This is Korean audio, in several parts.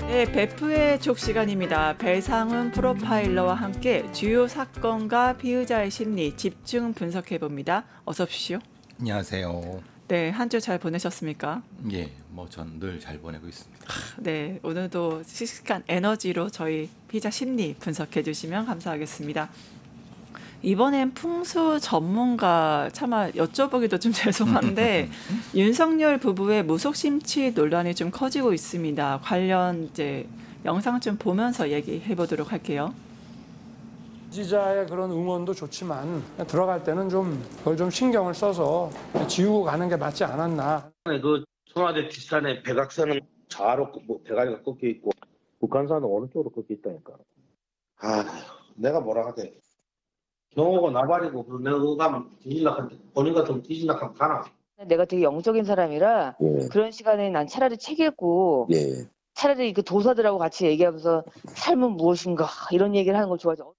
네, 베프의 족 시간입니다. 배상훈 프로파일러와 함께 주요 사건과 피의자의 심리 집중 분석해 봅니다. 어서 오십시오. 안녕하세요. 네, 한 주 잘 보내셨습니까? 예, 뭐 전 늘 잘 보내고 있습니다. 네, 오늘도 씩씩한 에너지로 저희 피의자 심리 분석해 주시면 감사하겠습니다. 이번엔 풍수 전문가 차마 여쭤보기도 좀 죄송한데 윤석열 부부의 무속 심취 논란이 좀 커지고 있습니다. 관련 이제 영상 좀 보면서 얘기해 보도록 할게요. 지지자의 그런 응원도 좋지만 들어갈 때는 좀 그걸 좀 신경을 써서 지우고 가는 게 맞지 않았나. 그 청와대 뒷산에 백악산은 좌로 뭐 대가리가 꺾여 있고 북한산은 오른쪽으로 꺾여 있다니까. 내가 뭐라 하게. 경호고 나발이고 그리고 내가 그거 가면 뒤질락한테 본인 같으면 뒤질락하면 가나. 내가 되게 영적인 사람이라 그런 시간에 난 차라리 책 읽고 차라리 그 도사들하고 같이 얘기하면서 삶은 무엇인가 이런 얘기를 하는 걸 좋아하죠.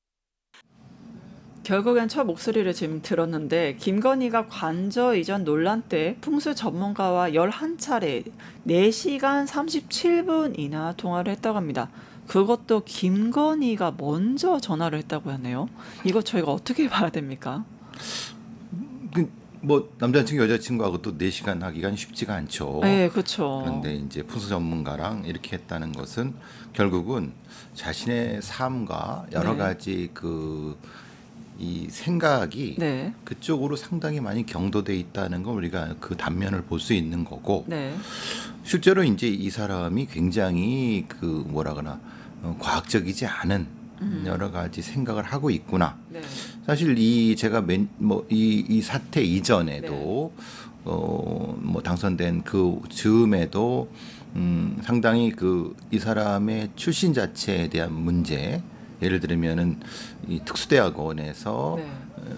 결국엔 첫 목소리를 지금 들었는데 김건희가 관저 이전 논란 때 풍수 전문가와 11차례 4시간 37분이나 통화를 했다고 합니다. 그것도 김건희가 먼저 전화를 했다고 하네요. 이거 저희가 어떻게 봐야 됩니까? 뭐 남자친구 여자친구하고 또 4시간 하기가 쉽지가 않죠. 네, 그렇죠. 그런데 이제 풍수 전문가랑 이렇게 했다는 것은 결국은 자신의 삶과 여러 가지 이 생각이 그쪽으로 상당히 많이 경도돼 있다는 걸 우리가 그 단면을 볼 수 있는 거고 실제로 이제 이 사람이 굉장히 과학적이지 않은 여러 가지 생각을 하고 있구나. 사실 제가 이 사태 이전에도 뭐 당선된 그 즈음에도 상당히 이 사람의 출신 자체에 대한 문제, 예를 들면은 이 특수대학원에서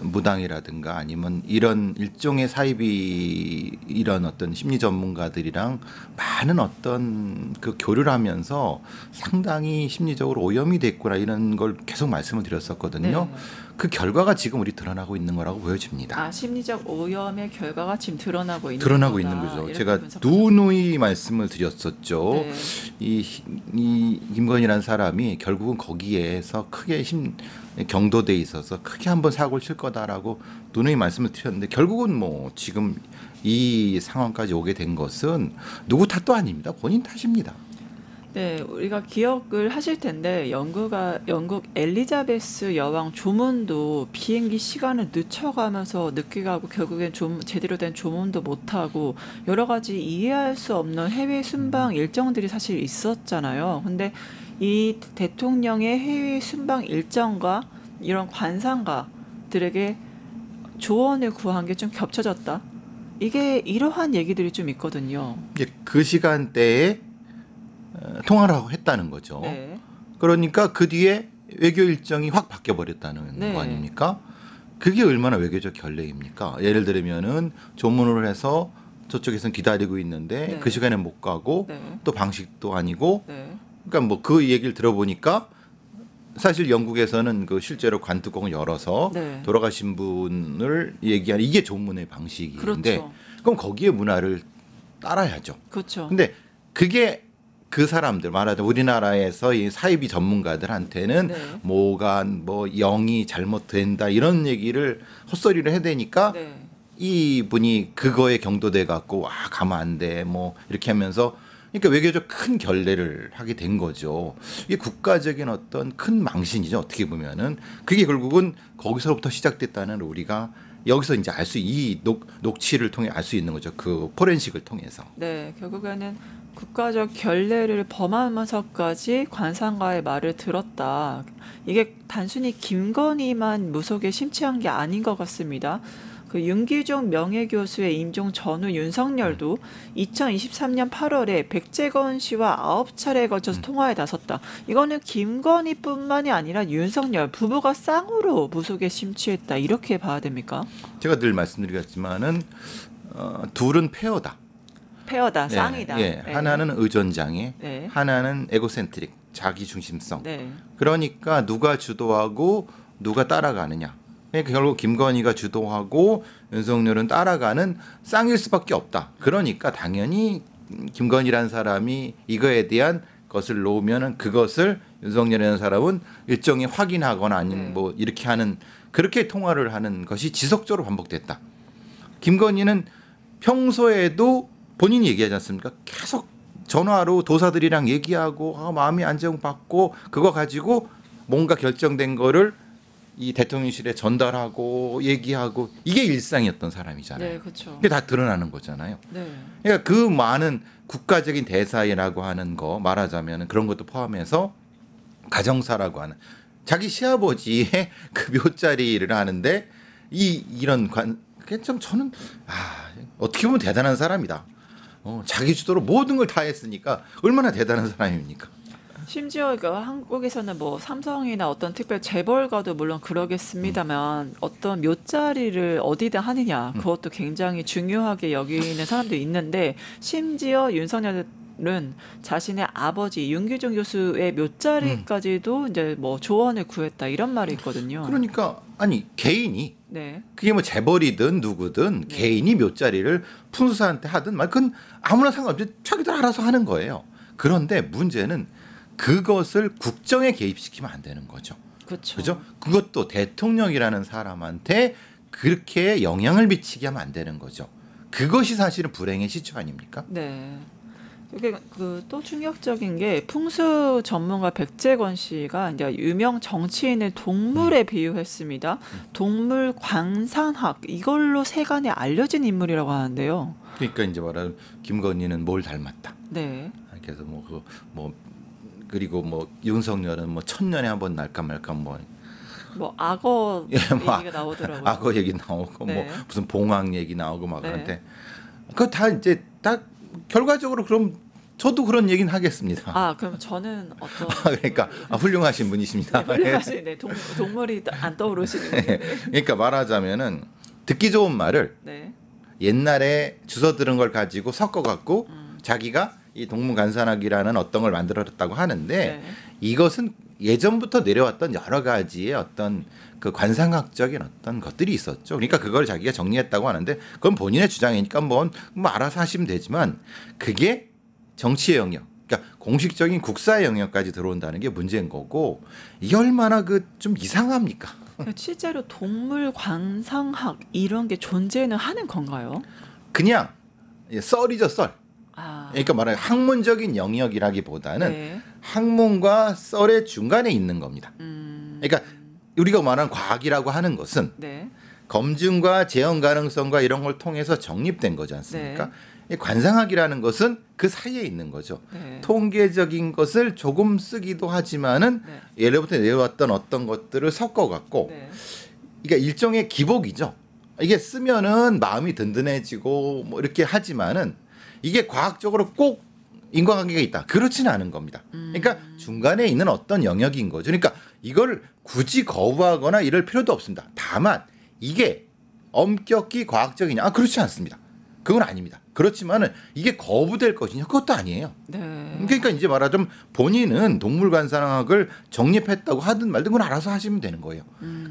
무당이라든가 아니면 이런 일종의 사이비 이런 어떤 심리 전문가들이랑 많은 어떤 그 교류를 하면서 상당히 심리적으로 오염이 됐구나 이런 걸 계속 말씀을 드렸었거든요. 그 결과가 지금 우리 드러나고 있는 거라고 보여집니다. 심리적 오염의 결과가 지금 드러나고 있는 거죠. 제가 누누이 말씀을 드렸었죠. 이 김건희라는 사람이 결국은 거기에서 크게 경도돼 있어서 크게 한번 사고를 칠 거다라고 누누이 말씀을 드렸는데 결국은 뭐 지금 이 상황까지 오게 된 것은 누구 탓도 아닙니다. 본인 탓입니다. 네, 우리가 기억을 하실 텐데 영국 엘리자베스 여왕 조문도 비행기 시간을 늦춰가면서 늦게 가고 결국엔 제대로 된 조문도 못하고 여러 가지 이해할 수 없는 해외 순방 일정들이 사실 있었잖아요. 근데 이 대통령의 해외 순방 일정과 이런 관상가들에게 조언을 구한 게 좀 겹쳐졌다. 이게 이러한 얘기들이 좀 있거든요. 그 시간대에 통화를 했다는 거죠. 그러니까 그 뒤에 외교 일정이 확 바뀌어 버렸다는 거 아닙니까? 그게 얼마나 외교적 결례입니까? 예를 들면은 조문을 해서 저쪽에서는 기다리고 있는데 그 시간에 못 가고 또 방식도 아니고 그러니까 뭐 그 얘기를 들어보니까 사실 영국에서는 그 실제로 관뚜껑을 열어서 돌아가신 분을 얘기하는 이게 조문의 방식인데 그럼 거기에 문화를 따라야죠. 그렇죠. 근데 그게 그 사람들 말하자면 우리나라에서 이 사이비 전문가들한테는 뭐가 뭐 영이 잘못된다 이런 얘기를 헛소리를 해야 되니까 이분이 그거에 경도돼 갖고 가면 안 돼 뭐 이렇게 하면서 그러니까 외교적 큰 결례를 하게 된 거죠. 이게 국가적인 어떤 큰 망신이죠. 어떻게 보면은 그게 결국은 거기서부터 시작됐다는 우리가 여기서 이제 이 녹취를 통해 알 수 있는 거죠. 그 포렌식을 통해서. 네, 결국에는 국가적 결례를 범하면서까지 관상가의 말을 들었다. 이게 단순히 김건희만 무속에 심취한 게 아닌 것 같습니다. 그 윤기종 명예교수의 임종 전후 윤석열도 2023년 8월에 백재건 씨와 9차례에 걸쳐서 통화에 나섰다. 이거는 김건희뿐만이 아니라 윤석열 부부가 쌍으로 무속에 심취했다. 이렇게 봐야 됩니까? 제가 늘 말씀드리겠지만은 둘은 페어다. 쌍이다. 하나는 의존장애, 하나는 에고센트릭, 자기중심성. 그러니까 누가 주도하고 누가 따라가느냐. 그러니까 결국 김건희가 주도하고 윤석열은 따라가는 쌍일 수밖에 없다. 그러니까 당연히 김건희라는 사람이 이거에 대한 것을 놓으면은 그것을 윤석열이라는 사람은 일종의 확인하거나 아니면 뭐 이렇게 하는 그렇게 통화를 하는 것이 지속적으로 반복됐다. 김건희는 평소에도 본인이 얘기하지 않습니까? 계속 전화로 도사들이랑 얘기하고 마음이 안정받고 그거 가지고 뭔가 결정된 거를 이 대통령실에 전달하고 얘기하고 이게 일상이었던 사람이잖아요. 네, 그렇죠. 그게 다 드러나는 거잖아요. 네. 그러니까 그 많은 국가적인 대사이라고 하는 거 말하자면 그런 것도 포함해서 가정사라고 하는 자기 시아버지의 그 묘자리를 하는데 이런 그게 좀 저는 어떻게 보면 대단한 사람이다. 자기 주도로 모든 걸 다 했으니까 얼마나 대단한 사람입니까? 심지어 한국에서는 뭐 삼성이나 어떤 특별 재벌가도 물론 그러겠습니다만 어떤 묘자리를 어디다 하느냐 그것도 굉장히 중요하게 여기는 사람도 있는데 심지어 윤석열은 자신의 아버지 윤기중 교수의 묘자리까지도 이제 뭐 조언을 구했다 이런 말이 있거든요. 그러니까 아니 개인이 네. 그게 뭐 재벌이든 누구든 네. 개인이 묘자리를 풍수사한테 하든 그건 아무나 상관없이 자기들 알아서 하는 거예요. 그런데 문제는 그것을 국정에 개입시키면 안 되는 거죠. 그렇죠. 그죠? 그것도 대통령이라는 사람한테 그렇게 영향을 미치게 하면 안 되는 거죠. 그것이 사실은 불행의 시초 아닙니까? 네. 이게 또 충격적인 게 풍수 전문가 백재권 씨가 이제 유명 정치인을 동물에 비유했습니다. 동물 광산학 이걸로 세간에 알려진 인물이라고 하는데요. 그러니까 이제 말하면 김건희는 뭘 닮았다. 네. 그래서 그리고 뭐 윤석열은 뭐 1000년에 한 번 날까 말까 뭐 악어 뭐 얘기가 나오더라고요. 악어 얘기 나오고 네. 뭐 무슨 봉황 얘기 나오고 막 네. 그런데 그거 다 이제 다 결과적으로 그럼 저도 그런 얘기는 하겠습니다. 그럼 저는 어떤 그러니까 훌륭하신 분이십니다. 네, 훌륭하신 동물이 안 떠오르시는 네. 그러니까 말하자면은 듣기 좋은 말을 네. 옛날에 주워 들은 걸 가지고 섞어 갖고 자기가 이 동문간산학이라는 어떤 걸 만들었다고 하는데 네. 이것은 예전부터 내려왔던 여러 가지의 어떤 그 관상학적인 어떤 것들이 있었죠. 그러니까 그걸 자기가 정리했다고 하는데 그건 본인의 주장이니까 뭐 알아서 하시면 되지만 그게 정치의 영역, 그러니까 공식적인 국사의 영역까지 들어온다는 게 문제인 거고 이게 얼마나 좀 이상합니까? 실제로 동물 관상학 이런 게 존재는 하는 건가요? 그냥 썰이죠, 썰. 그러니까 말하면 학문적인 영역이라기보다는 네. 학문과 썰의 중간에 있는 겁니다. 그러니까 우리가 말하는 과학이라고 하는 것은 네. 검증과 재현 가능성과 이런 걸 통해서 정립된 거지 않습니까? 네. 이 관상학이라는 것은 그 사이에 있는 거죠. 네. 통계적인 것을 조금 쓰기도 하지만은 네. 예로부터 내려왔던 어떤 것들을 섞어갖고 네. 그러니까 일종의 기복이죠. 이게 쓰면은 마음이 든든해지고 뭐 이렇게 하지만은 이게 과학적으로 꼭 인과관계가 있다. 그렇지는 않은 겁니다. 그러니까 중간에 있는 어떤 영역인 거죠. 그러니까 이걸 굳이 거부하거나 이럴 필요도 없습니다. 다만 이게 엄격히 과학적이냐? 그렇지 않습니다. 그건 아닙니다. 그렇지만은 이게 거부될 것이냐? 그것도 아니에요. 네. 그러니까 이제 말하자면 본인은 동물관상학을 정립했다고 하든 말든 그건 알아서 하시면 되는 거예요.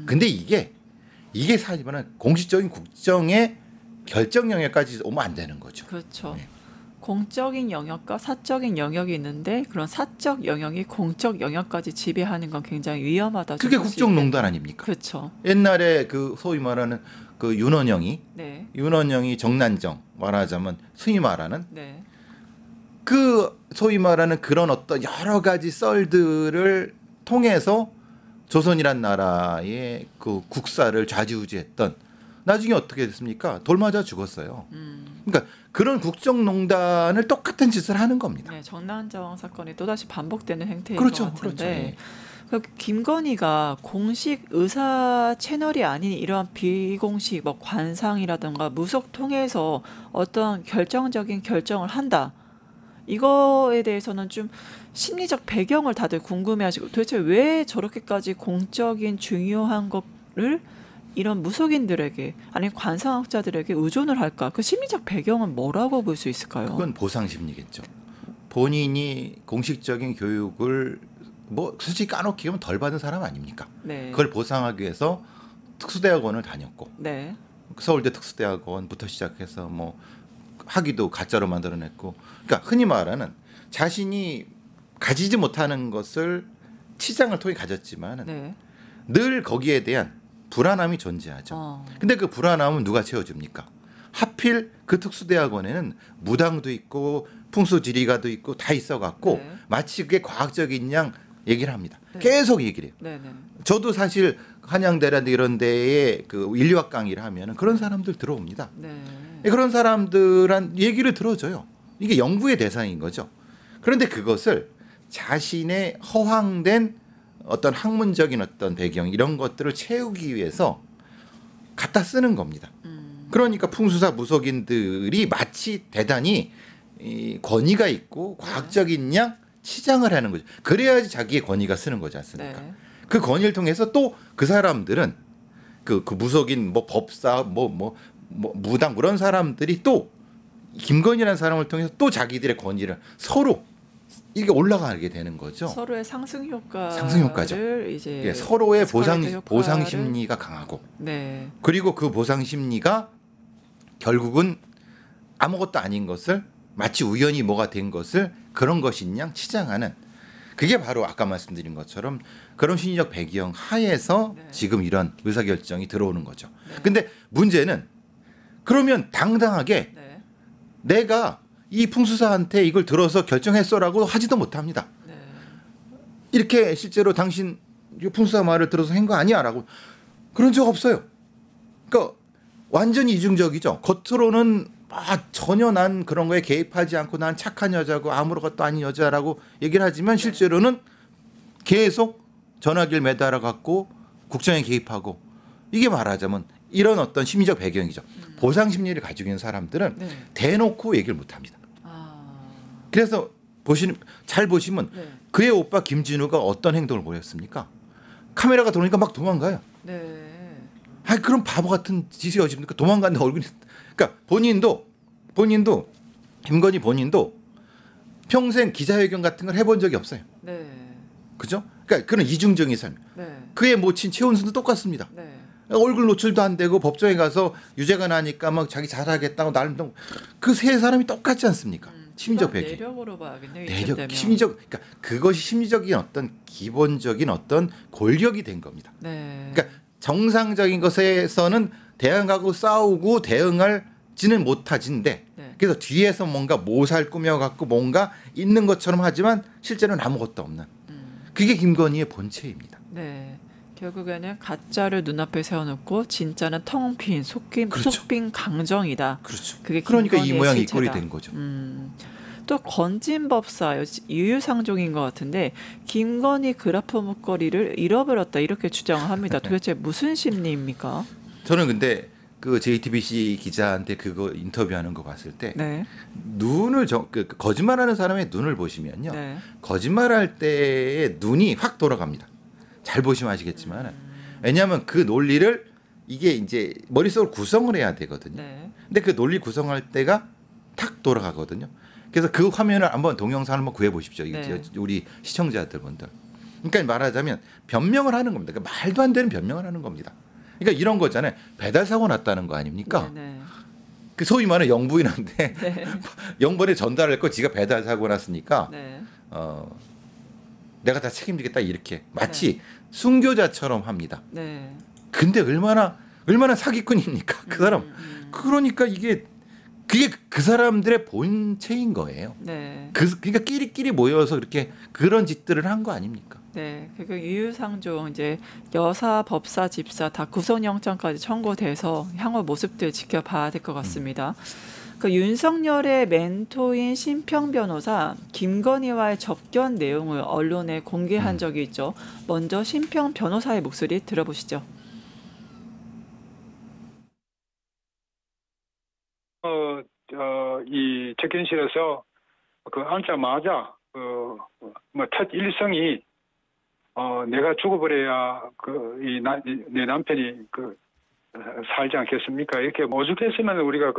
근데 이게 사실은 공식적인 국정의 결정 영역까지 오면 안 되는 거죠. 그렇죠. 네. 공적인 영역과 사적인 영역이 있는데 그런 사적 영역이 공적 영역까지 지배하는 건 굉장히 위험하다. 그게 국정농단 아닙니까? 그렇죠. 옛날에 그 소위 말하는 그 윤원영이 정난정 말하자면 흔히 말하는 네. 그 소위 말하는 그런 어떤 여러 가지 썰들을 통해서 조선이란 나라의 그 국사를 좌지우지했던 나중에 어떻게 됐습니까? 돌 맞아 죽었어요. 그러니까 그런 국정농단을 똑같은 짓을 하는 겁니다. 네, 정난정 사건이 또다시 반복되는 행태인 그렇죠, 것 같은데 그렇죠. 김건희가 공식 의사 채널이 아닌 이러한 비공식 뭐 관상이라든가 무속 통해서 어떤 결정적인 결정을 한다. 이거에 대해서는 좀 심리적 배경을 다들 궁금해하시고 도대체 왜 저렇게까지 공적인 중요한 거를 이런 무속인들에게 아니면 관상학자들에게 의존을 할까? 그 심리적 배경은 뭐라고 볼 수 있을까요? 그건 보상 심리겠죠. 본인이 공식적인 교육을 뭐 솔직히 까놓기 하면 덜 받은 사람 아닙니까? 네. 그걸 보상하기 위해서 특수대학원을 다녔고 네. 서울대 특수대학원부터 시작해서 뭐 학위도 가짜로 만들어냈고 그러니까 흔히 말하는 자신이 가지지 못하는 것을 치장을 통해 가졌지만 네. 늘 거기에 대한 불안함이 존재하죠. 근데 그 불안함은 누가 채워줍니까? 하필 그 특수대학원에는 무당도 있고 풍수지리가도 있고 다 있어갖고 네. 마치 그게 과학적인 양 얘기를 합니다. 네. 계속 얘기를 해요. 네, 네. 저도 사실 한양대라든지 이런 데에 그 인류학 강의를 하면은 그런 사람들 들어옵니다. 네. 그런 사람들한 얘기를 들어줘요. 이게 연구의 대상인 거죠. 그런데 그것을 자신의 허황된 어떤 학문적인 어떤 배경 이런 것들을 채우기 위해서 갖다 쓰는 겁니다. 그러니까 풍수사 무속인들이 마치 대단히 이 권위가 있고 과학적인 양 치장을 하는 거죠. 그래야지 자기의 권위가 쓰는 거지 않습니까? 네. 그 권위를 통해서 또 그 사람들은 그 무속인 뭐 법사 뭐 무당 그런 사람들이 또 김건희라는 사람을 통해서 또 자기들의 권위를 서로 이게 올라가게 되는 거죠. 서로의 상승 효과죠. 이제 예, 서로의 에스컬레이터 보상 효과를- 심리가 강하고 네. 그리고 그 보상 심리가 결국은 아무것도 아닌 것을 마치 우연히 뭐가 된 것을 그런 것인 양 치장하는 그게 바로 아까 말씀드린 것처럼 그런 심리적 배경 하에서 네. 지금 이런 의사결정이 들어오는 거죠. 근데 문제는 그러면 당당하게 네. 내가 이 풍수사한테 이걸 들어서 결정했어라고 하지도 못합니다. 네. 이렇게 실제로 당신 풍수사 말을 들어서 한 거 아니야라고 그런 적 없어요. 그러니까 완전히 이중적이죠. 겉으로는 전혀 난 그런 거에 개입하지 않고 난 착한 여자고 아무것도 아닌 여자라고 얘기를 하지만 실제로는 계속 전화기를 매달아 갖고 국정에 개입하고 이게 말하자면 이런 어떤 심리적 배경이죠. 보상 심리를 가지고 있는 사람들은 네. 대놓고 얘기를 못 합니다. 아. 그래서 잘 보시면 네. 그의 오빠 김진우가 어떤 행동을 보였습니까? 카메라가 들어오니까 막 도망가요. 네. 그런 바보 같은 짓이 어집니까? 도망간다 얼굴이. 그러니까 본인도 김건희 본인도 평생 기자회견 같은 걸 해본 적이 없어요. 네. 그죠? 그러니까 그런 이중적인 삶. 네. 그의 모친 최은순도 똑같습니다. 네. 얼굴 노출도 안 되고 법정에 가서 유죄가 나니까 막 자기 잘하겠다고 나름 그 세 사람이 똑같지 않습니까? 심리적 배경. 내력으로 봐야겠네요. 내력, 심리적. 그러니까 그것이 심리적인 어떤 기본적인 어떤 골격이 된 겁니다. 네. 그러니까 정상적인 것에서는 대응하고 싸우고 대응할지는 못하진데 네. 그래서 뒤에서 뭔가 모살 꾸며갖고 뭔가 있는 것처럼 하지만 실제로는 아무것도 없는 그게 김건희의 본체입니다. 네. 결국에는 가짜를 눈앞에 세워놓고 진짜는 텅 빈 그렇죠. 속빈 강정이다. 그렇죠. 그게 그러니까 이 김건희의 모양이 이 실체다. 꼴이 된 거죠. 또 건진법사 유유상종인 것 같은데 김건희 그래프 목걸이를 잃어버렸다 이렇게 주장합니다. 도대체 무슨 심리입니까? 저는 근데 그 JTBC 기자한테 그거 인터뷰하는 거 봤을 때 네. 눈을 거짓말하는 사람의 눈을 보시면요. 네. 거짓말할 때의 눈이 확 돌아갑니다. 잘 보시면 아시겠지만 왜냐하면 그 논리를 이게 이제 머릿속으로 구성을 해야 되거든요. 네. 근데 그 논리 구성할 때가 탁 돌아가거든요. 그래서 그 화면을 한번 동영상을 한번 구해 보십시오. 네. 우리 시청자들분들. 그러니까 말하자면 변명을 하는 겁니다. 그러니까 말도 안 되는 변명을 하는 겁니다. 그러니까 이런 거잖아요. 배달 사고 났다는 거 아닙니까? 네. 그 소위 말하는 영부인한테 네. 영번에 전달할 거 지가 배달 사고 났으니까 네. 내가 다 책임지겠다 이렇게 마치 순교자처럼 합니다. 네. 근데 얼마나 사기꾼입니까? 그 사람. 그러니까 그게 그 사람들의 본체인 거예요. 네. 그러니까 끼리끼리 모여서 그렇게 그런 짓들을 한 거 아닙니까? 네. 그리고 유유상종 이제 여사, 법사, 집사 다 구속영장까지 청구돼서 향후 모습들 지켜봐야 될 것 같습니다. 그 윤석열의 멘토인 심평 변호사 김건희와의 접견 내용을 언론에 공개한 적이 있죠. 먼저 심평 변호사의 목소리 들어보시죠. 이 접견실에서 앉자마자 첫 일성이 내가 죽어버려야 내 남편이 살지 않겠습니까? 이렇게 오죽했으면 우리가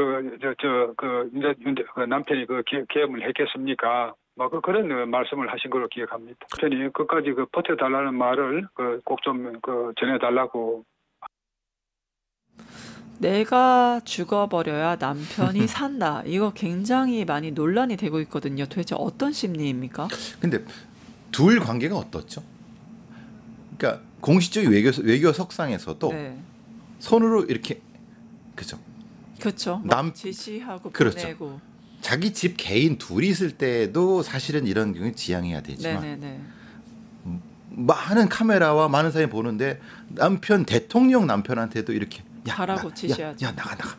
남편이 계엄을 했겠습니까? 그런 말씀을 하신 걸로 기억합니다. 남편이 끝까지 버텨달라는 말을 꼭 좀 전해달라고. 내가 죽어버려야 남편이 산다. 이거 굉장히 많이 논란이 되고 있거든요. 도대체 어떤 심리입니까? 근데 둘 관계가 어떻죠? 그러니까 공식적인 외교 석상에서도 네. 손으로 이렇게 그죠? 그렇죠. 남 지시하고 그렇죠. 보내고. 자기 집 개인 둘이 있을 때도 사실은 이런 경우 지양해야 되지만 네네네. 많은 카메라와 많은 사람이 보는데 대통령 남편한테도 이렇게 가라고 지시하죠. 야 나가.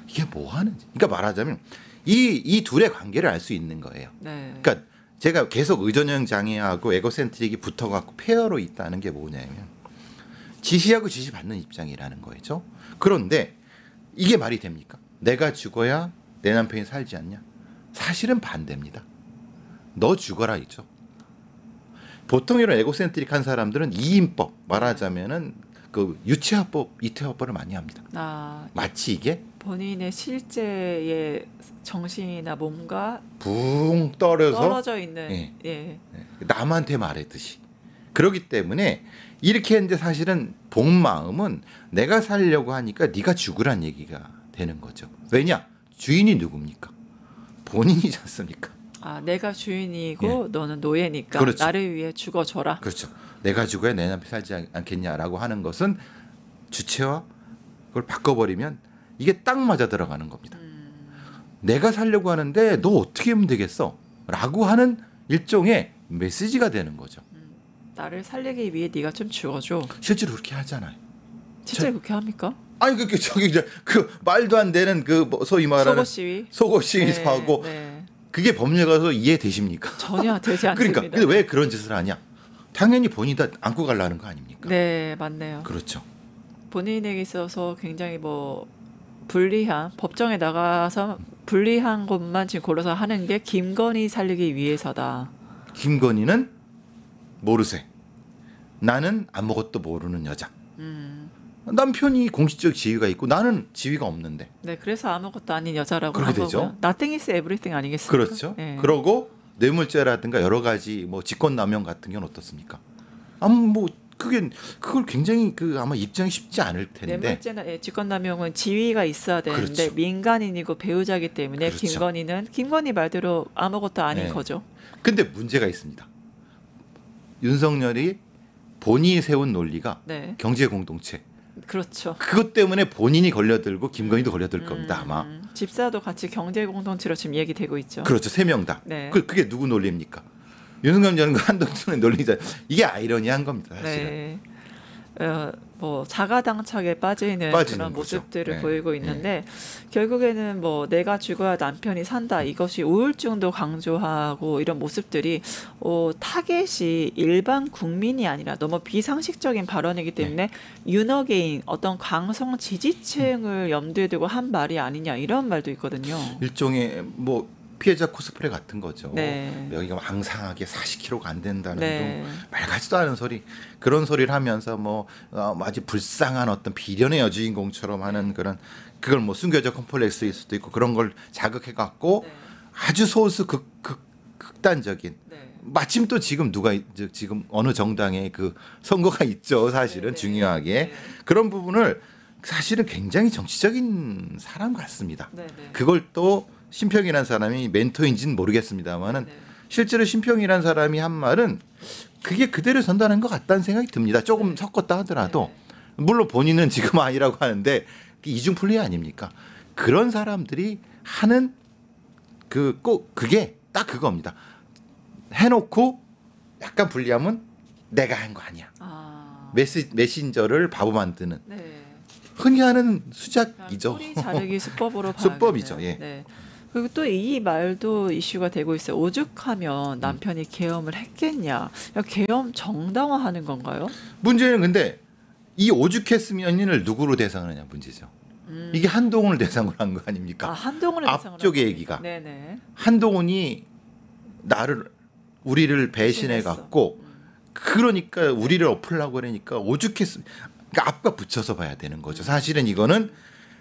이게 뭐 하는지. 그러니까 말하자면 이 둘의 관계를 알 수 있는 거예요. 네. 그러니까 제가 계속 의존형 장애하고 에고센트릭이 붙어갖고 페어로 있다는 게 뭐냐면 지시하고 지시받는 입장이라는 거죠. 그런데 이게 말이 됩니까? 내가 죽어야 내 남편이 살지 않냐? 사실은 반대입니다. 너 죽어라 있죠. 보통 이런 에고센트릭한 사람들은 이인법 말하자면은 그 유체화법, 이태화법을 많이 합니다. 마치 이게 본인의 실제의 정신이나 몸과 붕 떨어져 있는 예. 남한테 말했듯이 그렇기 때문에 이렇게 했는데 사실은 본 마음은 내가 살려고 하니까 네가 죽으란 얘기가 되는 거죠. 왜냐? 주인이 누굽니까? 본인이지 않습니까? 내가 주인이고 너는 노예니까 그렇죠. 나를 위해 죽어줘라. 그렇죠. 내가 죽어야 내 남편이 살지 않겠냐라고 하는 것은 주체와 그걸 바꿔버리면 이게 딱 맞아 들어가는 겁니다. 내가 살려고 하는데 너 어떻게 하면 되겠어? 라고 하는 일종의 메시지가 되는 거죠. 나를 살리기 위해 네가 좀 죽어줘. 실제로 그렇게 하잖아요. 실제로 그렇게 합니까? 아니 그 말도 안 되는 그 소위 말하는 속옷 시위도 하고 그게 법률가서 이해되십니까? 전혀 되지 않습니다. 그러니까 근데 왜 그런 짓을 하냐? 당연히 본인이 다 안고 가려는 거 아닙니까? 네, 맞네요. 그렇죠. 본인에게 있어서 굉장히 불리한 법정에 나가서 불리한 것만 지금 골라서 하는 게 김건희 살리기 위해서다. 김건희는 모르세. 나는 아무것도 모르는 여자. 남편이 공식적 지위가 있고 나는 지위가 없는데. 네, 그래서 아무것도 아닌 여자라고 그렇게 한 되죠. 거고요. Nothing is everything 아니겠습니까? 그렇죠. 네. 그러고 뇌물죄라든가 여러 가지 직권남용 같은 경우는 어떻습니까? 그걸 굉장히 아마 입장이 쉽지 않을 텐데. 뇌물죄나 직권남용은 지위가 있어야 되는데 그렇죠. 민간인이고 배우자이기 때문에 그렇죠. 김건희 말대로 아무것도 아닌 거죠. 근데 문제가 있습니다. 윤석열이 본인이 세운 논리가 경제 공동체. 그렇죠. 그것 때문에 본인이 걸려들고 김건희도 걸려들 겁니다 아마. 집사도 같이 경제 공동체로 지금 얘기되고 있죠. 그렇죠. 3명 다. 네. 그게 누구 논리입니까? 윤석열 전과 한동훈의 논리자. 이게 아이러니한 겁니다. 사실은. 네. 자가당착에 빠지는 그런 모습들을 보이고 있는데 결국에는 내가 죽어야 남편이 산다 이것이 우울증도 강조하고 이런 모습들이 타겟이 일반 국민이 아니라 너무 비상식적인 발언이기 때문에 윤어게인 어떤 강성 지지층을 염두에 두고 한 말이 아니냐 이런 말도 있거든요. 일종의 피해자 코스프레 같은 거죠. 네. 여기가 앙상하게 40kg가 안 된다는 말 같지도 않은 소리 그런 소리를 하면서 아주 불쌍한 어떤 비련의 여주인공처럼 하는 그걸 숨겨져 컴플렉스일 수도 있고 그런 걸 자극해 갖고 아주 소수 극단적인 마침 또 지금 지금 어느 정당의 그 선거가 있죠. 사실은 중요하게 그런 부분을 사실은 굉장히 정치적인 사람 같습니다. 그걸 또 신평이라는 사람이 멘토인지는 모르겠습니다만은 실제로 신평이라는 사람이 한 말은 그게 그대로 전달한 것 같다는 생각이 듭니다. 조금 섞었다 하더라도 물론 본인은 지금 아니라고 하는데 이중 플레이 아닙니까? 그런 사람들이 하는 그게 딱 그겁니다. 해놓고 약간 불리하면 내가 한 거 아니야. 메신저를 바보 만드는 흔히 하는 수작이죠. 소리 자르기 수법으로 수법이죠. 그리고 또 이 말도 이슈가 되고 있어요. 오죽하면 남편이 계엄을 했겠냐. 계엄 정당화하는 건가요? 문제는 근데 이 오죽했으면을 누구로 대상하느냐 문제죠. 이게 한동훈을 대상으로 한 거 아닙니까? 한동훈을 대상으로 앞쪽 얘기가. 네네. 한동훈이 우리를 배신해 갖고 그러니까 우리를 엎으려고 그러니까 오죽했으면 그러니까 앞과 붙여서 봐야 되는 거죠. 사실은 이거는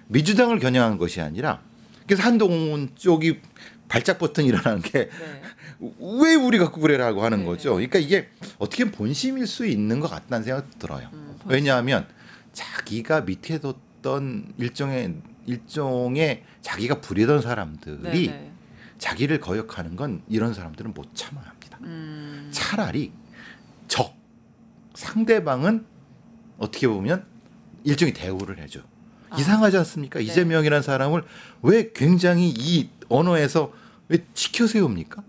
민주당을 겨냥한 것이 아니라 그래서 한동훈 쪽이 발작 버튼이 일어나는 게 왜 우리 갖고 그래라고 하는 거죠. 그러니까 이게 어떻게 보면 본심일 수 있는 것 같다는 생각도 들어요. 왜냐하면 자기가 밑에 뒀던 일종의 자기가 부리던 사람들이 자기를 거역하는 건 이런 사람들은 못 참아야 합니다. 겁니다. 차라리 상대방은 어떻게 보면 일종의 대우를 해줘. 이상하지 않습니까? 네. 이재명이라는 사람을 왜 굉장히 이 언어에서 왜 치켜 세웁니까?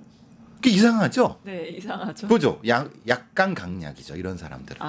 그게 이상하죠? 네, 이상하죠. 그죠? 약간 강약이죠. 이런 사람들은.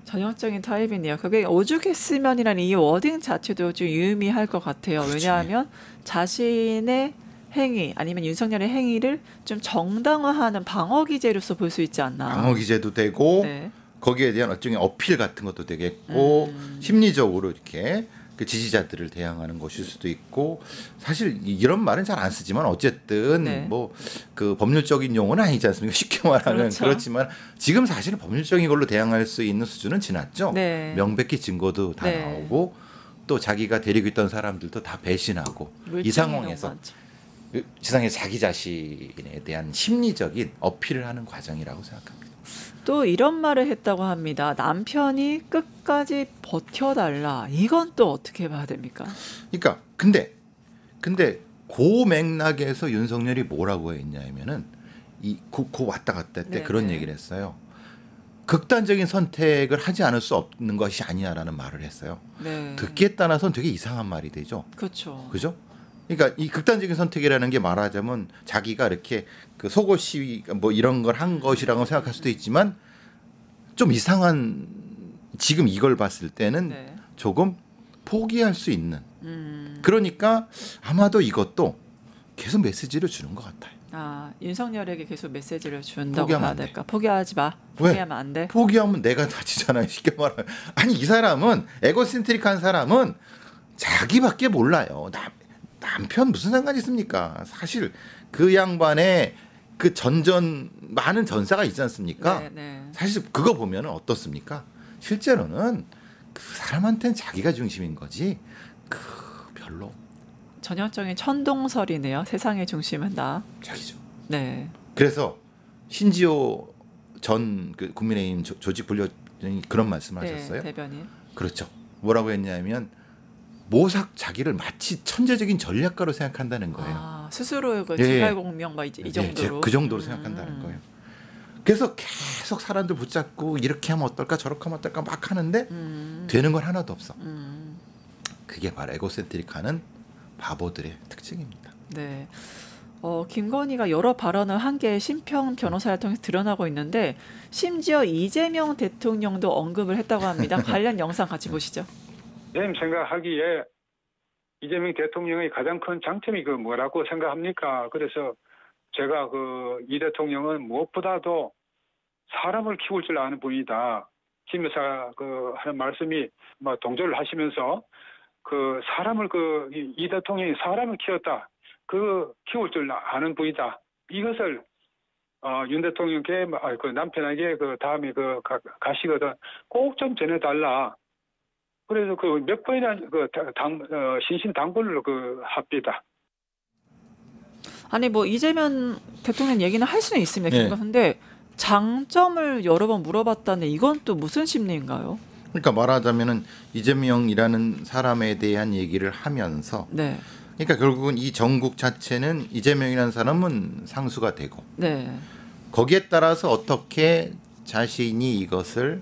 전형적인 타입이네요. 그게 오죽했으면이라는 이 워딩 자체도 좀 유의미할 것 같아요. 그렇지. 왜냐하면 자신의 행위 아니면 윤석열의 행위를 좀 정당화하는 방어 기제로서 볼 수 있지 않나. 방어 기제도 되고 네. 거기에 대한 일종의 어필 같은 것도 되겠고 심리적으로 이렇게 그 지지자들을 대항하는 것일 수도 있고 사실 이런 말은 잘 안 쓰지만 어쨌든 네. 뭐 그 법률적인 용어는 아니지 않습니까? 쉽게 말하면 그렇죠. 그렇지만 지금 사실은 법률적인 걸로 대항할 수 있는 수준은 지났죠. 네. 명백히 증거도 다 네. 나오고 또 자기가 데리고 있던 사람들도 다 배신하고 이 상황에서 지상에서 자기 자신에 대한 심리적인 어필을 하는 과정이라고 생각합니다. 또 이런 말을 했다고 합니다. 남편이 끝까지 버텨달라. 이건 또 어떻게 봐야 됩니까? 그러니까 근데 그 맥락에서 윤석열이 뭐라고 했냐면은 그 왔다 갔다 할 때 그런 얘기를 했어요. 극단적인 선택을 하지 않을 수 없는 것이 아니냐라는 말을 했어요. 네. 듣기에 따라서는 되게 이상한 말이 되죠. 그렇죠. 그죠? 그러니까 이 극단적인 선택이라는 게 말하자면 자기가 이렇게 그 속옷 시위 뭐 이런 걸 한 것이라고 생각할 수도 있지만 좀 이상한 지금 이걸 봤을 때는 네. 조금 포기할 수 있는 그러니까 아마도 이것도 계속 메시지를 주는 것 같아요. 윤석열에게 계속 메시지를 준다고 봐야 될까? 포기하지 마. 포기하면 안 돼. 포기하면 내가 다치잖아요. 쉽게 말하면. 아니 이 사람은 에고센트릭한 사람은 자기밖에 몰라요. 남편 무슨 상관이 있습니까? 사실 그 양반의 그 많은 전사가 있지 않습니까? 네, 네. 사실 그거 보면 어떻습니까? 실제로는 그 사람한테는 자기가 중심인 거지 별로. 전형적인 천동설이네요. 세상의 중심은 나. 자기죠. 네. 그래서 신지호 전 그 국민의힘 조직 분류장이 그런 말씀을 하셨어요. 대변인. 그렇죠. 뭐라고 했냐면 자기를 마치 천재적인 전략가로 생각한다는 거예요. 스스로의 그 지갈공명 이 정도로. 그 정도로 생각한다는 거예요. 그래서 계속 사람들 붙잡고 이렇게 하면 어떨까 저렇게 하면 어떨까 막 하는데 되는 건 하나도 없어. 그게 바로 에고센트릭하는 바보들의 특징입니다. 네. 김건희가 여러 발언을 한 게 심평 변호사를 통해서 드러나고 있는데 심지어 이재명 대통령도 언급을 했다고 합니다. 관련 영상 같이 보시죠. 선생님 생각하기에 이재명 대통령의 가장 큰 장점이 뭐라고 생각합니까? 그래서 제가 이 대통령은 무엇보다도 사람을 키울 줄 아는 분이다. 김 여사 하는 말씀이 동조를 하시면서 사람을 이 대통령이 사람을 키웠다. 키울 줄 아는 분이다. 이것을 윤 대통령께 남편에게 다음에 가시거든 꼭 좀 전해달라. 그래서 몇 번이나 신신당부를 합니다. 아니 이재명 대통령 얘기는 할 수는 있습니다. 네. 그런데 장점을 여러 번 물어봤다는 이건 또 무슨 심리인가요? 그러니까 말하자면은 이재명이라는 사람에 대한 얘기를 하면서 네. 그러니까 결국은 이 정국 자체는 이재명이라는 사람은 상수가 되고 네. 거기에 따라서 어떻게 자신이 이것을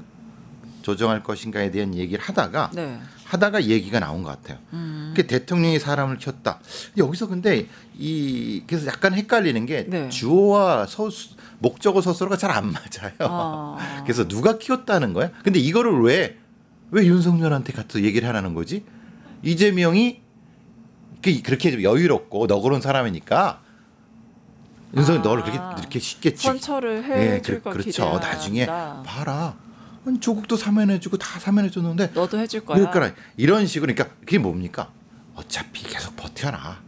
조정할 것인가에 대한 얘기를 하다가 얘기가 나온 것 같아요. 그 대통령이 사람을 켰다. 여기서 근데 그래서 약간 헷갈리는 게 주어와 목적어 서술어가 잘 안 맞아요. 그래서 누가 키웠다는 거야? 근데 이거를 왜 윤석열한테 갖다 얘기를 하라는 거지? 이재명이 그렇게 좀 여유롭고 너그러운 사람이니까 윤석열 너를 그렇게 쉽게 선처를 해줄 거 그렇죠. 기대한다. 나중에 봐라. 아니, 조국도 사면해주고 다 사면해줬는데 너도 해줄 거야. 그러니까 이런 식으로 그러니까 그게 뭡니까? 어차피 계속 버텨라.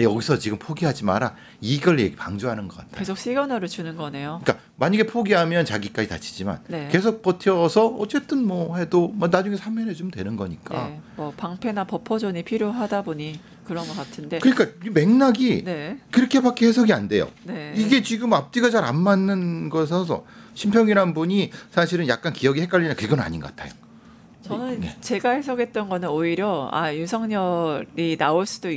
여기서 지금 포기하지 마라. 이걸 방조하는 것 같아요. 계속 시그널을 주는 거네요. 그러니까 만약에 포기하면 자기까지 다치지만 계속 버텨서 어쨌든 해도 나중에 사면해주면 되는 거니까. 네. 방패나 버퍼존이 필요하다 보니 그런 것 같은데. 그러니까 이 맥락이 그렇게밖에 해석이 안 돼요. 이게 지금 앞뒤가 잘 안 맞는 것에서 심평이란 분이 사실은 약간 기억이 헷갈리는 그건 아닌 것 같아요. 저는 제가 해석했던 거는 오히려 윤석열이 나올 수도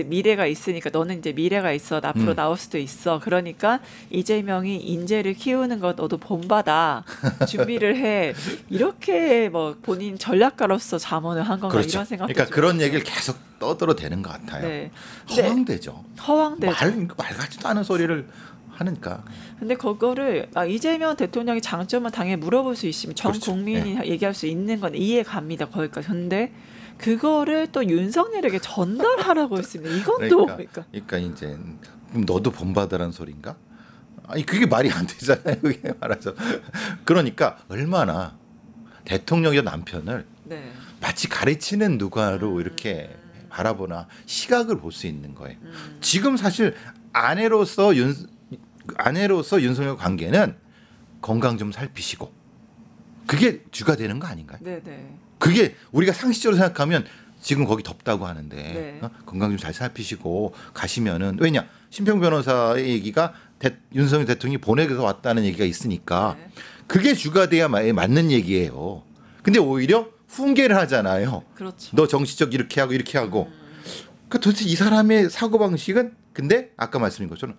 미래가 있으니까 너는 이제 미래가 있어. 앞으로 나올 수도 있어. 그러니까 이재명이 인재를 키우는 것 너도 본받아. 준비를 해. 이렇게 뭐 본인 전략가로서 자문을 한 건가 그렇죠. 이런 생각도 그러니까 그런 얘기를 계속 떠들어대는 것 같아요. 네. 허황되죠. 허황되죠. 말 같지도 않은 소리를 하니까. 근데 그거를 이재명 대통령이 장점은 당연히 물어볼 수 있으면 전 그렇죠. 국민이 네. 얘기할 수 있는 건 이해 갑니다. 거기까지. 근데 그거를 또 윤석열에게 전달하라고 했습니다. 이건 또 그러니까 이제 그럼 너도 본받으라는 소린가? 아니 그게 말이 안 되잖아요. 그게 말하죠. 그러니까 얼마나 대통령의 남편을 네. 마치 가르치는 누가로 이렇게 바라보나 시각을 볼 수 있는 거예요. 지금 사실 아내로서 윤석열 관계는 건강 좀 살피시고 그게 주가 되는 거 아닌가요? 네네. 그게 우리가 상식적으로 생각하면 지금 거기 덥다고 하는데 네. 건강 좀 잘 살피시고 가시면은 왜냐 심평 변호사의 얘기가 윤석열 대통령이 보내서 왔다는 얘기가 있으니까 네. 그게 주가 돼야 맞는 얘기예요. 근데 오히려 훈계를 하잖아요. 그렇죠. 너 정치적 이렇게 하고 그 도대체 이 사람의 사고 방식은 근데 아까 말씀드린 것처럼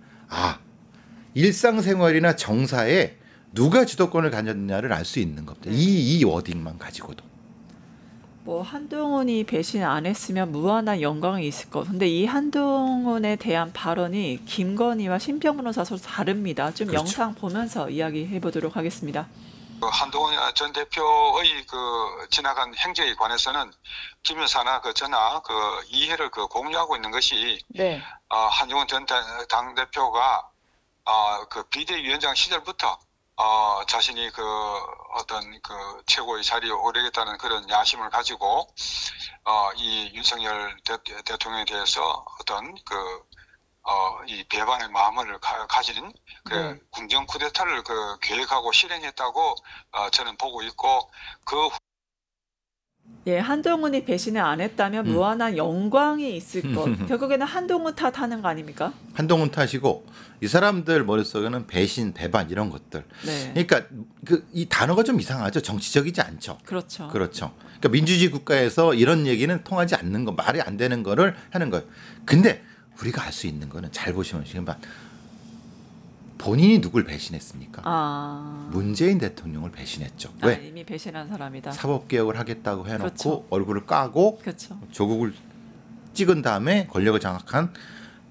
일상생활이나 정사에 누가 주도권을 가졌느냐를 알 수 있는 겁니다. 이 워딩만 가지고도. 뭐 한동훈이 배신 안 했으면 무한한 영광이 있을 것. 근데 이 한동훈에 대한 발언이 김건희와 심평 변호사 서로 다릅니다. 좀 그렇죠. 영상 보면서 이야기해 보도록 하겠습니다. 한동훈 전 대표의 지나간 행적에 관해서는 김 여사나 저나 이해를 공유하고 있는 것이 네. 한동훈 전 당대표가 비대위원장 시절부터 자신이 어떤 최고의 자리에 오르겠다는 그런 야심을 가지고 이 윤석열 대통령에 대해서 어떤 이 배반의 마음을 가진 궁정 쿠데타를 계획하고 실행했다고 저는 보고 있고 예, 한동훈이 배신을 안 했다면 무한한 영광이 있을 것. 결국에는 한동훈 탓하는 거 아닙니까? 한동훈 탓이고 이 사람들 머릿속에는 배신, 배반 이런 것들. 네. 그러니까 이 단어가 좀 이상하죠. 정치적이지 않죠. 그렇죠. 그렇죠. 그러니까 민주주의 국가에서 이런 얘기는 통하지 않는 거, 말이 안 되는 거를 하는 거예요. 근데 우리가 알 수 있는 거는 잘 보시면 지금 본인이 누굴 배신했습니까? 문재인 대통령을 배신했죠. 왜? 이미 배신한 사람이다. 사법개혁을 하겠다고 해놓고 그렇죠. 얼굴을 까고 그렇죠. 조국을 찍은 다음에 권력을 장악한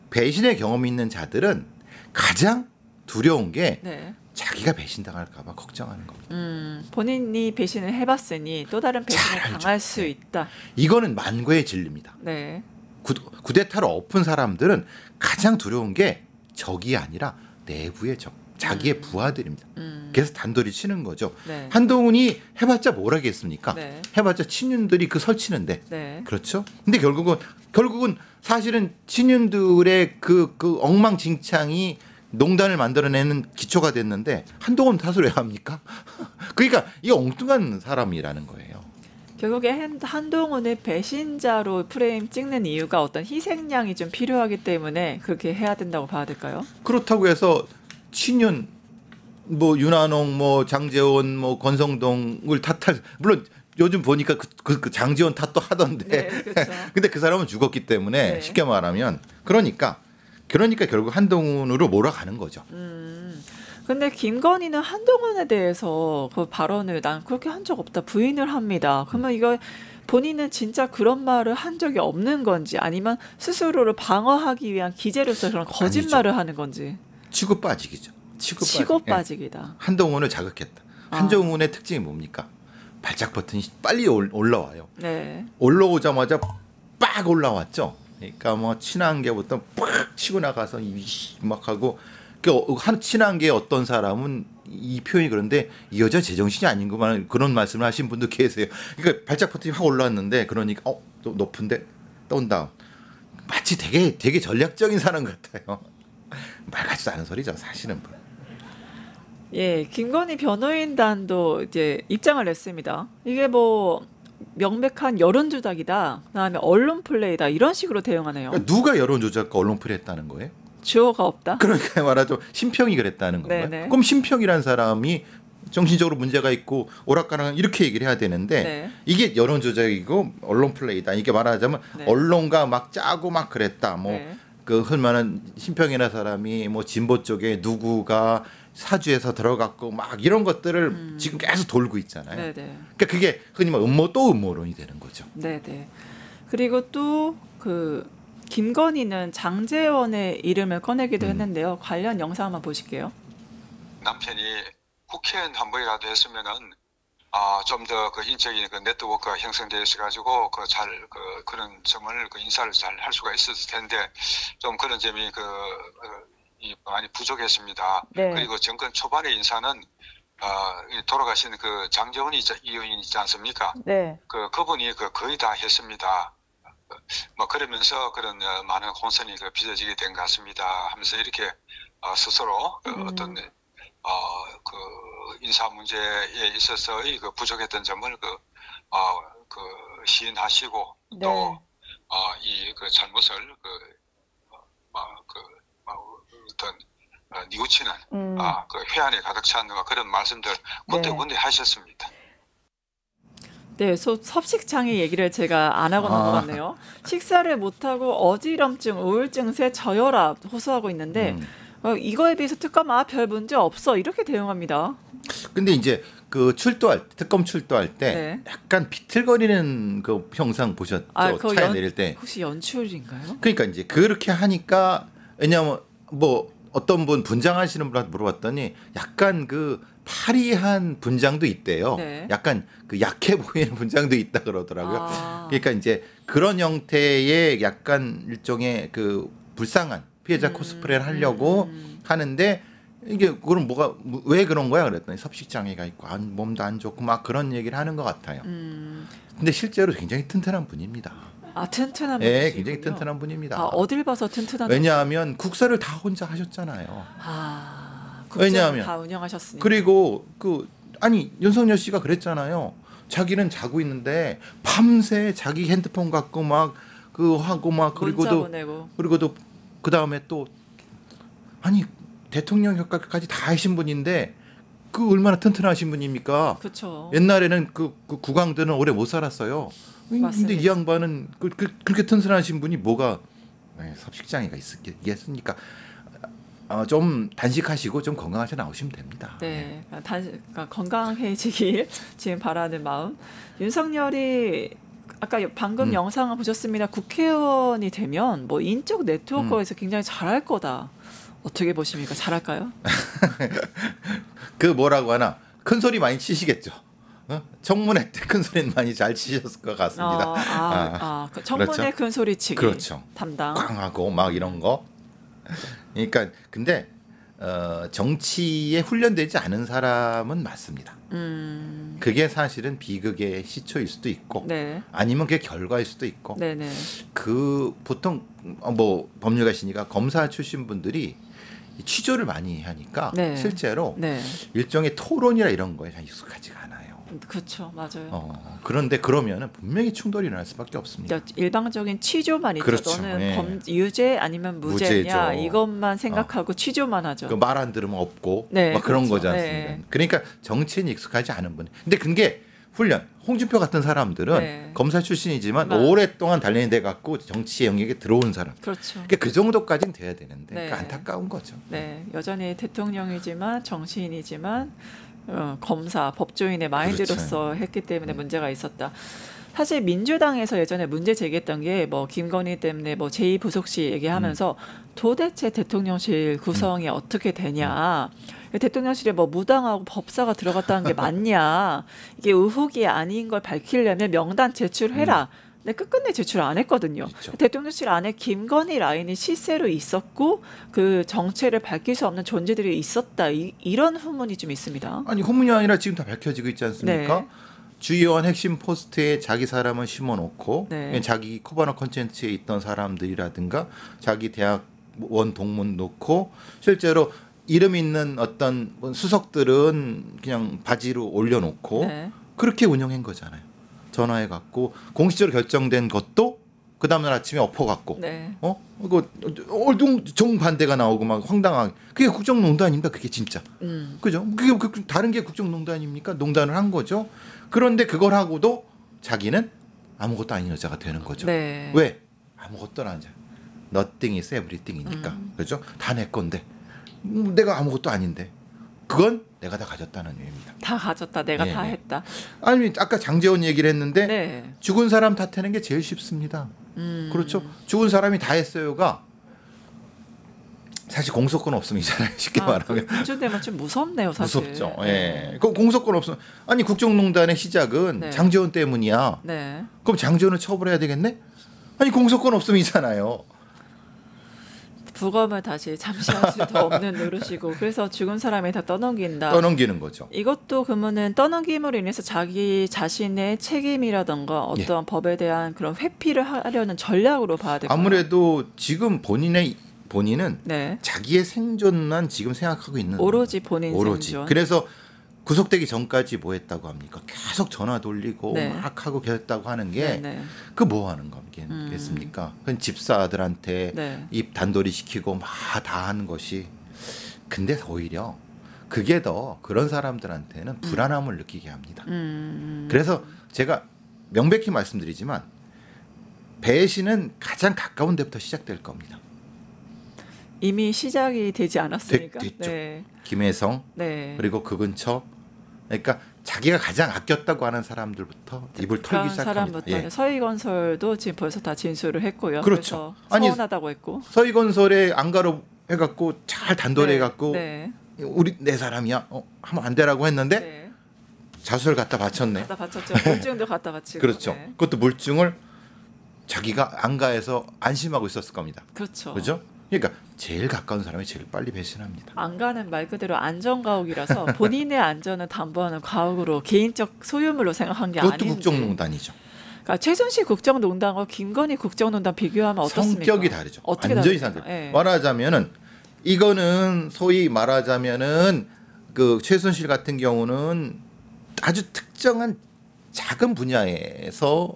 배신의 경험이 있는 자들은 가장 두려운 게 네. 자기가 배신당할까 봐 걱정하는 겁니다. 본인이 배신을 해봤으니 또 다른 배신을 당할 수 있다. 이거는 만고의 진리입니다. 네. 구데타를 엎은 사람들은 가장 두려운 게 적이 아니라 내부의 적, 자기의 부하들입니다. 그래서 단도리 치는 거죠. 네. 한동훈이 해봤자 뭘 하겠습니까? 네. 해봤자 친윤들이 설치는데. 네. 그렇죠? 근데 결국은 사실은 친윤들의 그 엉망진창이 농단을 만들어내는 기초가 됐는데 한동훈 탓을 왜 합니까? 그러니까 이 엉뚱한 사람이라는 거예요. 결국에 한동훈을 배신자로 프레임 찍는 이유가 어떤 희생양이 좀 필요하기 때문에 그렇게 해야 된다고 봐야 될까요? 그렇다고 해서 친윤 윤한홍 장제원 권성동을 탓할 물론 요즘 보니까 그 장제원 탓도 하던데 네, 그렇죠. 근데 그 사람은 죽었기 때문에 네. 쉽게 말하면 그러니까 결국 한동훈으로 몰아가는 거죠. 근데 김건희는 한동훈에 대해서 그 발언을 난 그렇게 한 적 없다 부인을 합니다. 그러면 이거 본인은 진짜 그런 말을 한 적이 없는 건지 아니면 스스로를 방어하기 위한 기재로서 그런 거짓말을 하는 건지. 치고 빠지기죠. 치고 빠지기다. 한동훈을 자극했다. 한동훈의 특징이 뭡니까? 발작 버튼이 빨리 올라와요. 네. 올라오자마자 빡 올라왔죠. 그러니까 친한 게부터 빡 치고 나가서 막 하고 친한 게 어떤 사람은 이 표현이 그런데 이 여자 제정신이 아닌구만 그런 말씀을 하신 분도 계세요. 그러니까 발작 버튼이 확 올라왔는데 그러니까 또 높은데 다운다운 마치 되게 전략적인 사람 같아요. 말 같지도 않은 소리죠 사실은. 예, 김건희 변호인단도 이제 입장을 냈습니다. 이게 명백한 여론 조작이다. 그다음에 언론 플레이다. 이런 식으로 대응하네요. 그러니까 누가 여론 조작과 언론 플레이했다는 거예요? 주어가 없다. 그러니까 말하자면 심평이 그랬다는 건가요? 네네. 그럼 심평이란 사람이 정신적으로 문제가 있고 오락가락 이렇게 얘기를 해야 되는데 네. 이게 여론 조작이고 언론 플레이다. 이게 말하자면 네. 언론가 막 짜고 막 그랬다. 뭐 네. 그 흔만한 신평이나 사람이 뭐 진보 쪽에 누구가 사주에서 들어갔고 막 이런 것들을 지금 계속 돌고 있잖아요. 네네. 그러니까 그게 흔히 말 또 음모론이 되는 거죠. 네네. 그리고 또 그 김건희는 장제원의 이름을 꺼내기도 했는데요. 관련 영상 한번 보실게요. 남편이 국회의원 한 번이라도 했으면은 좀 더 그 인적인 그 네트워크가 형성되어 있어가지고 그런 점을 인사를 잘 할 수가 있었을 텐데 좀 그런 점이 많이 부족했습니다. 네. 그리고 정권 초반의 인사는 돌아가신 그 장제원 의원이 있지 않습니까? 네. 그분이 거의 다 했습니다. 뭐 그러면서 그런 많은 혼선이 빚어지게 된 것 같습니다. 하면서 이렇게 스스로 어떤 인사 문제에 있어서의 부족했던 점을 시인하시고 네. 또 이 잘못을 어떤 뉘우치는 회한에 가득 찬 그런 말씀들 군데군데 하셨습니다. 네, 섭식장애 얘기를 제가 안 하고 넘어갔네요. 식사를 못하고 어지럼증, 우울증세, 저혈압 호소하고 있는데 이거에 비해서 특검 별 문제 없어 이렇게 대응합니다. 근데 이제 그 특검 출두할 때 네. 약간 비틀거리는 그 형상 보셨죠? 차에 내릴 때. 혹시 연출인가요? 그러니까 이제 그렇게 하니까 왜냐하면 뭐 어떤 분 분장하시는 분한테 물어봤더니 약간 그 파리한 분장도 있대요. 네. 약간 그 약해 보이는 분장도 있다 그러더라고요. 그러니까 이제 그런 형태의 약간 일종의 그 불쌍한 피해자 코스프레를 하려고 하는데 이게 그럼 왜 그런 거야 그랬더니 섭식 장애가 있고 몸도 안 좋고 막 그런 얘기를 하는 것 같아요. 근데 실제로 굉장히 튼튼한 분입니다. 튼튼한 네, 분이시군요. 굉장히 튼튼한 분입니다. 어딜 봐서 튼튼한 왜냐하면 국사를 다 혼자 하셨잖아요. 왜냐하면 다 운영하셨으니까. 그리고 윤석열 씨가 그랬잖아요. 자기는 자고 있는데 밤새 자기 핸드폰 갖고 막 하고 막 그리고도 그 다음에 또 대통령 효과까지 다 하신 분인데 얼마나 튼튼하신 분입니까? 그렇죠. 옛날에는 그 국왕들은 오래 못 살았어요. 근데 이 양반은 그렇게 튼튼하신 분이 뭐가 섭식장애가 있겠습니까? 좀 단식하시고 좀 건강하셔 나오시면 됩니다. 네, 그러니까 건강해지길 지금 바라는 마음. 윤석열이 아까 방금 영상을 보셨습니다. 국회의원이 되면 뭐 인적 네트워크에서 굉장히 잘할 거다. 어떻게 보십니까? 잘할까요? 뭐라고 하나 큰 소리 많이 치시겠죠. 청문회 때 큰 소리는 많이 잘 치셨을 것 같습니다. 청문회 그렇죠? 큰 소리치기 그렇죠. 담당. 꽝하고 막 이런 거. 그러니까 근데 정치에 훈련되지 않은 사람은 맞습니다. 그게 사실은 비극의 시초일 수도 있고, 네. 아니면 그게 결과일 수도 있고. 네네. 보통 뭐 법률가시니까 검사 출신 분들이 취조를 많이 하니까 네. 실제로 네. 일종의 토론이나 이런 거에 잘 익숙하지가 않아요. 그렇죠, 맞아요. 그런데 그러면은 분명히 충돌이 일어날 수밖에 없습니다. 일방적인 취조만 있죠. 그렇죠. 너는 유죄 아니면 무죄냐 무죄죠. 이것만 생각하고 취조만 하죠. 말 안 들으면 없고 네, 막 그런 그렇죠. 거지 않습니까? 네. 그러니까 정치에 익숙하지 않은 분. 근데 그게 훈련. 홍준표 같은 사람들은 네. 검사 출신이지만 오랫동안 단련돼 갖고 정치 영역에 들어온 사람. 그렇죠. 그러니까 그 정도까지는 돼야 되는데 네. 그러니까 안타까운 거죠. 네, 여전히 대통령이지만 정치인이지만 검사, 법조인의 마인드로서 했기 때문에 문제가 있었다. 사실 민주당에서 예전에 문제 제기했던 게 뭐 김건희 때문에 뭐 제2부속실 얘기하면서 도대체 대통령실 구성이 어떻게 되냐. 대통령실에 뭐 무당하고 법사가 들어갔다는 게 맞냐. 이게 의혹이 아닌 걸 밝히려면 명단 제출해라. 근데 끝끝내 제출 안 했거든요. 그렇죠. 대통령실 안에 김건희 라인이 실세로 있었고 그 정체를 밝힐 수 없는 존재들이 있었다. 이런 후문이 좀 있습니다. 아니 후문이 아니라 지금 다 밝혀지고 있지 않습니까? 네. 주요한 핵심 포스트에 자기 사람을 심어놓고 네. 자기 코바나 컨텐츠에 있던 사람들이라든가 자기 대학원 동문 놓고 실제로 이름 있는 어떤 수석들은 그냥 바지로 올려놓고 네. 그렇게 운영한 거잖아요. 전화해 갖고 공식적으로 결정된 것도 그 다음날 아침에 엎어갖고 네. 이거 정반대가 나오고 막 황당하게 그게 국정농단입니다. 그게 진짜 그죠? 그게 다른 게 국정농단입니까? 농단을 한 거죠. 그런데 그걸 하고도 자기는 아무것도 아닌 여자가 되는 거죠. 네. 왜? 아무것도 아니야. Nothing is everything이니까 그죠? 다 내 건데 내가 아무것도 아닌데 그건 내가 다 가졌다는 의미입니다. 다 가졌다. 내가 다 했다. 아니 아까 장제원 얘기를 했는데 네. 죽은 사람 탓하는 게 제일 쉽습니다. 그렇죠. 죽은 사람이 다 했어요가 사실 공소권 없음이잖아요. 쉽게 말하면. 그쯤 좀 무섭네요, 사실. 무섭죠. 예. 그 공소권 없음. 아니 국정농단의 시작은 네. 장제원 때문이야. 네. 그럼 장제원을 처벌해야 되겠네? 아니 공소권 없음이잖아요. 부검을 다시 잠시 할 수도 없는 노릇이고 그래서 죽은 사람이 다 떠넘긴다. 떠넘기는 거죠. 이것도 그러면은 떠넘김으로 인해서 자기 자신의 책임이라던가 어떤 법에 대한 그런 회피를 하려는 전략으로 봐야 될까요? 아무래도 지금 본인은 네. 자기의 생존만 지금 생각하고 있는 오로지 본인 오로지. 생존. 그래서 구속되기 전까지 뭐 했다고 합니까? 계속 전화 돌리고 네. 막 하고 그랬다고 하는 게 네. 그 뭐 하는 거겠습니까? 그건 집사들한테 네. 입 단돌이 시키고 막 다 하는 것이 근데 오히려 그게 더 그런 사람들한테는 불안함을 느끼게 합니다. 그래서 제가 명백히 말씀드리지만 배신은 가장 가까운 데부터 시작될 겁니다. 이미 시작이 되지 않았으니까. 됐죠. 네. 김혜성 네. 그리고 그 근처 그러니까 자기가 가장 아꼈다고 하는 사람들부터 입을 털기 시작합니다. 사람부터 예. 서희건설도 지금 벌써 다 진술을 했고요. 그렇죠. 그래서 서운하다고 했고. 서희건설에 안가로 해갖고 잘 단돌해갖고 네. 우리 내 사람이야 하면 안 되라고 했는데 네. 자수를 갖다 바쳤네. 갖다 바쳤죠. 물증도 갖다 바치고. 그렇죠. 네. 그것도 물증을 자기가 안가에서 안심하고 있었을 겁니다. 그렇죠. 그렇죠? 그러니까 제일 가까운 사람이 제일 빨리 배신합니다. 안가는 말 그대로 안전가옥이라서 본인의 안전을 담보하는 가옥으로 개인적 소유물로 생각한 게 아닌데. 그것도 국정농단이죠. 그러니까 최순실 국정농단과 김건희 국정농단 비교하면 어떻습니까? 성격이 다르죠. 어떻게 완전히 다릅니까? 다르죠. 네. 말하자면은 이거는 소위 말하자면은 그 최순실 같은 경우는 아주 특정한 작은 분야에서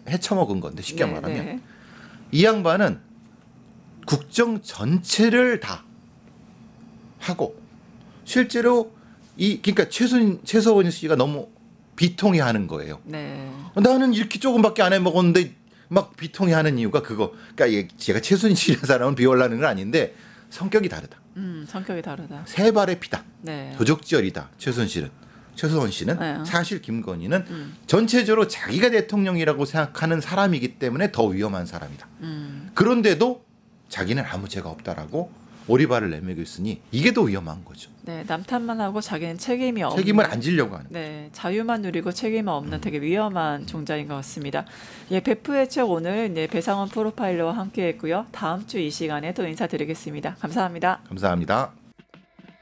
헤쳐먹은 건데 쉽게 네, 말하면 네. 이 양반은 국정 전체를 다 하고 실제로 그러니까 최서원 씨가 너무 비통해하는 거예요. 네. 나는 이렇게 조금밖에 안 해먹었는데 막 비통해하는 이유가 그거. 그러니까 제가 최순실이라는 사람은 비하하는 건 아닌데 성격이 다르다. 성격이 다르다. 세 발의 피다. 네. 도적지열이다. 최서원 씨는 네. 사실 김건희는 전체적으로 자기가 대통령이라고 생각하는 사람이기 때문에 더 위험한 사람이다. 그런데도 자기는 아무 죄가 없다라고 오리발을 내밀고 있으니 이게 더 위험한 거죠. 네, 남탓만 하고 자기는 책임이 없는. 책임을 안 지려고 하는. 네, 자유만 누리고 책임은 없는 되게 위험한 종자인 것 같습니다. 예, 베프의 책 오늘 배상원 프로파일러와 함께했고요. 다음 주 이 시간에 또 인사드리겠습니다. 감사합니다. 감사합니다.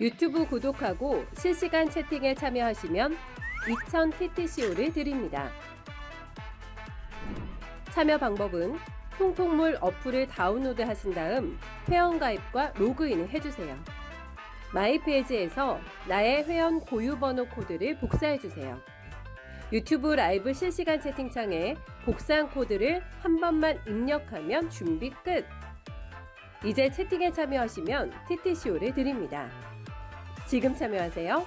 유튜브 구독하고 실시간 채팅에 참여하시면 2000 TTCO를 드립니다. 참여 방법은 통통물 어플을 다운로드 하신 다음 회원가입과 로그인을 해주세요. 마이페이지에서 나의 회원 고유번호 코드를 복사해주세요. 유튜브 라이브 실시간 채팅창에 복사한 코드를 한 번만 입력하면 준비 끝! 이제 채팅에 참여하시면 TTCO를 드립니다. 지금 참여하세요.